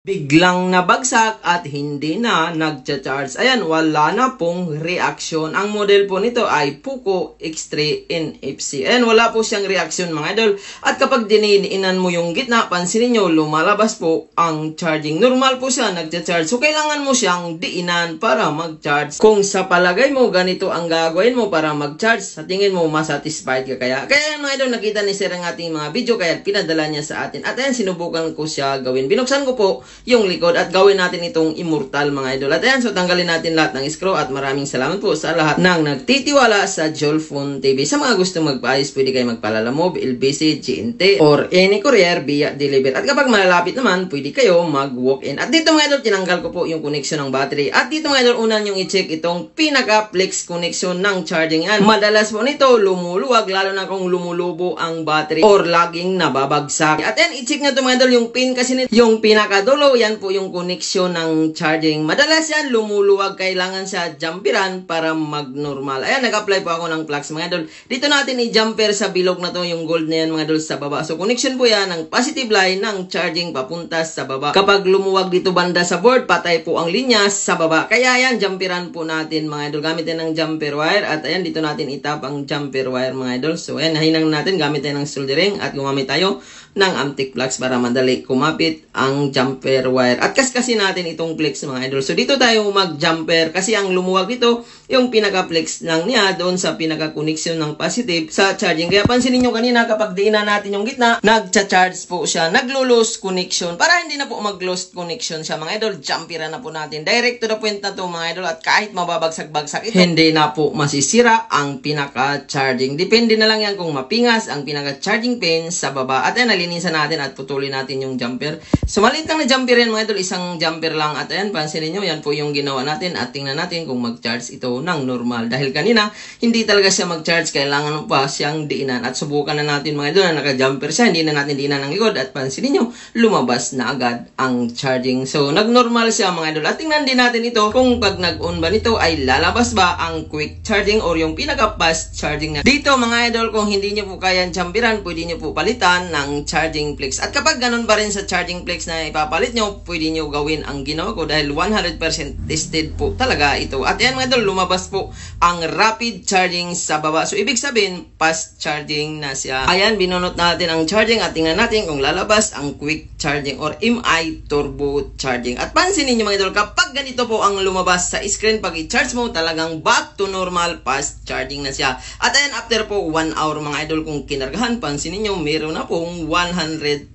Biglang nabagsak at hindi na nagcha-charge. Ayan, wala na pong reaction. Ang model po nito ay Poco X3 NFC. Ayan, wala po siyang reaction mga idol. At kapag diniinan mo yung gitna, pansinin nyo, lumalabas po ang charging. Normal po siya, nagcha-charge. So, kailangan mo siyang diinan para mag-charge. Kung sa palagay mo, ganito ang gagawin mo para mag-charge, sa tingin mo, masatisfied ka kaya? Kaya mga idol, nakita ni Sir ang ating mga video, kaya pinadala niya sa atin. At ayan, sinubukan ko siya gawin. Binuksan ko po yung likod at gawin natin itong immortal mga idol. At ayan, so tanggalin natin lahat ng screw at maraming salamat po sa lahat ng nagtitiwala sa Jolphone TV. Sa mga gusto magpaayos, pwede kayo magpalalamove, LBC, GNT, or any courier via deliver. At kapag malalapit naman, pwede kayo mag-walk-in. At dito mga idol, tinanggal ko po yung connection ng battery. At dito mga idol, unan yung i-check itong pinaka-flex connection ng charging. Yan. Madalas po nito lumuluwag, lalo na kung lumulubo ang battery or laging nababagsak. At yan, i-check nyo ito mga idol, yung pin kasi nito, yung pinaka-dulo, yan po yung connection ng charging. Madalas yan lumuluwag, kailangan siya jumperan para mag-normal. Ayan, nag-apply po ako ng flux mga idol. Dito natin i-jumper sa bilog na to, yung gold na yan mga idol sa baba. So connection po yan ng positive line ng charging papunta sa baba. Kapag lumuwag dito banda sa board, patay po ang linya sa baba. Kaya yan, jumperan po natin mga idol. Gamitin ng jumper wire at ayan, dito natin itap ang jumper wire mga idol. So ayan, nahinang natin, gamitin ng soldering at gumamit tayo ng Amtic flux para madali kumapit ang jumper wire. At kaskasin natin itong flex mga idol. So dito tayo mag-jumper kasi ang lumuwag dito, yung pinaka-flex lang niya doon sa pinaka-connection ng positive sa charging. Kaya pansinin nyo kanina kapag diinan natin yung gitna, nagcha-charge po siya, naglo-lose connection. Para hindi na po mag-lost connection siya mga idol, jumperan na po natin. Direct to the point na to mga idol at kahit mababagsak-bagsak ito, hindi na po masisira ang pinaka-charging. Depende na lang yan kung mapingas ang pinaka-charging pin sa baba. At yan, linisan natin at putulin natin yung jumper. So maliit lang na jumper yan mga idol, isang jumper lang. At ayan, pansinin nyo, yan po yung ginawa natin at tingnan natin kung mag-charge ito ng normal. Dahil kanina, hindi talaga siya mag-charge, kailangan pa siyang diinan. At subukan na natin mga idol na naka-jumper siya, hindi na natin diinan ng likod at pansinin nyo, lumabas na agad ang charging. So nag-normal siya mga idol. At tingnan din natin ito kung pag nag-on ba nito ay lalabas ba ang quick charging or yung pinaka-fast charging na. Dito mga idol, kung hindi nyo po kayang jumperan, pwede nyo po palitan ng charging flex. At kapag ganun pa rin sa charging flex na ipapalit nyo, pwede nyo gawin ang ginawa ko dahil 100% tested po talaga ito. At yan mga idol, lumabas po ang rapid charging sa baba. So ibig sabihin, fast charging na siya. Ayan, binunot natin ang charging at tingnan natin kung lalabas ang quick charging or MI turbo charging. At pansinin nyo mga idol, kapag ganito po ang lumabas sa screen, pag i-charge mo, talagang back to normal fast charging na siya. At ayan, after po 1 hour mga idol, kung kinargahan, pansinin nyo, meron na pong 100%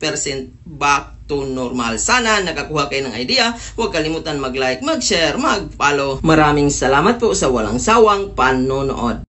back to normal. Sana nakakuha kayo ng idea. Huwag kalimutan mag-like, mag-share, mag-follow. Maraming salamat po sa walang sawang panonood.